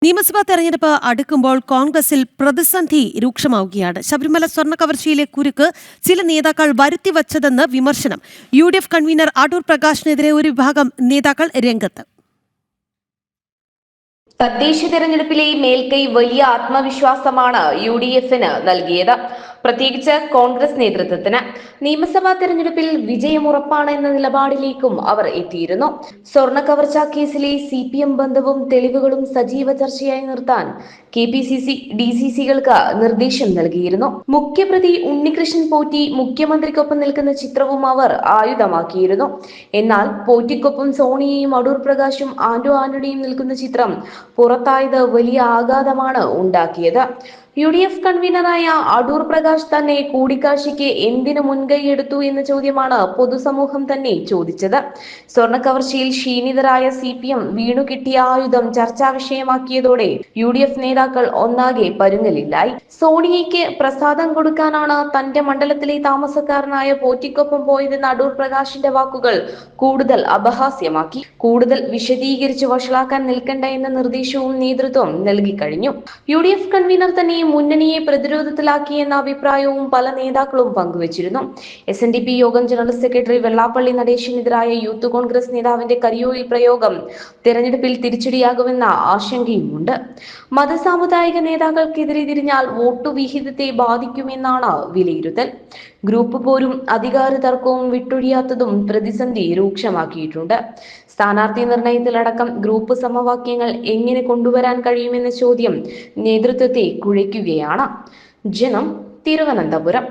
നിയമസഭാ തെരഞ്ഞെടുപ്പ് അടുക്കുമ്പോൾ കോൺഗ്രസിൽ പ്രതിസന്ധി രൂക്ഷമാവുകയാണ്. ശബരിമല സ്വർണ്ണ കവർച്ചയിലെ കുരുക്ക് ചില നേതാക്കൾ വരുത്തിവച്ചതെന്ന് വിമർശനം. UDF കൺവീനർ അടൂർ പ്രകാശിനെതിരെ ഒരു വിഭാഗം നേതാക്കൾ രംഗത്ത്. തദ്ദേശ തെരഞ്ഞെടുപ്പിലെ മേൽക്കൈ വലിയ ആത്മവിശ്വാസമാണ് UDFന് നൽകിയത്, പ്രത്യേകിച്ച് കോൺഗ്രസ് നേതൃത്വത്തിന്. നിയമസഭാ തെരഞ്ഞെടുപ്പിൽ വിജയമുറപ്പാണ് എന്ന നിലപാടിലേക്കും അവർ എത്തിയിരുന്നു. സ്വർണ്ണ കവർച്ചാ കേസിലെ CPM ബന്ധവും തെളിവുകളും സജീവ ചർച്ചയായി നിർത്താൻ KPCC DCCകൾക്ക് നിർദ്ദേശം നൽകിയിരുന്നു. മുഖ്യപ്രതി ഉണ്ണികൃഷ്ണൻ പോറ്റി മുഖ്യമന്ത്രിക്കൊപ്പം നിൽക്കുന്ന ചിത്രവും അവർ ആയുധമാക്കിയിരുന്നു. എന്നാൽ പോറ്റിക്കൊപ്പം സോണിയയും അടൂർ പ്രകാശും ആന്റണിയും നിൽക്കുന്ന ചിത്രം പുറത്തായത് വലിയ ആഘാതമാണ് ഉണ്ടാക്കിയത്. UDF കൺവീനറായ അടൂർ പ്രകാശ് തന്നെ കൂടിക്കാഴ്ചയ്ക്ക് എന്തിനു മുൻകൈയെടുത്തു എന്ന ചോദ്യമാണ് പൊതുസമൂഹം തന്നെ ചോദിച്ചത്. സ്വർണ്ണ കവർച്ചയിൽ ക്ഷീണിതരായ CPM വീണു കിട്ടിയ ആയുധം ചർച്ചാ വിഷയമാക്കിയതോടെ UDF നേതാക്കൾ ഒന്നാകെ പരുങ്ങലില്ലായി. സോണിയയ്ക്ക് പ്രസാദം കൊടുക്കാനാണ് തന്റെ മണ്ഡലത്തിലെ താമസക്കാരനായ പോറ്റിക്കൊപ്പം പോയതെന്ന അടൂർ പ്രകാശിന്റെ വാക്കുകൾ കൂടുതൽ അപഹാസ്യമാക്കി. കൂടുതൽ വിശദീകരിച്ച് വഷളാക്കാൻ നിൽക്കണ്ട എന്ന നിർദ്ദേശവും നേതൃത്വം നൽകിക്കഴിഞ്ഞു. UDF കൺവീനർ തന്നെ മുന്നണിയെ പ്രതിരോധത്തിലാക്കിയെന്ന അഭിപ്രായവും പല നേതാക്കളും പങ്കുവച്ചിരുന്നു. SNDP യോഗം ജനറൽ സെക്രട്ടറി വെള്ളാപ്പള്ളി നടേശനെതിരായ യൂത്ത് കോൺഗ്രസ് നേതാവിന്റെ കരിയോയിൽ പ്രയോഗം തെരഞ്ഞെടുപ്പിൽ തിരിച്ചടിയാകുമെന്ന ആശങ്കയുമുണ്ട്. മതസാമുദായിക നേതാക്കൾക്കെതിരെ തിരിഞ്ഞാൽ വോട്ടു വിഹിതത്തെ ബാധിക്കുമെന്നാണ് വിലയിരുത്തൽ. ഗ്രൂപ്പ് പോരും അധികാര തർക്കവും വിട്ടൊഴിയാത്തതും പ്രതിസന്ധി രൂക്ഷമാക്കിയിട്ടുണ്ട്. സ്ഥാനാർത്ഥി നിർണയത്തിലടക്കം ഗ്രൂപ്പ് സമവാക്യങ്ങൾ എങ്ങനെ കൊണ്ടുവരാൻ കഴിയുമെന്ന ചോദ്യം നേതൃത്വത്തെ കുഴയ്ക്കുകയാണ്. ജനം, തിരുവനന്തപുരം.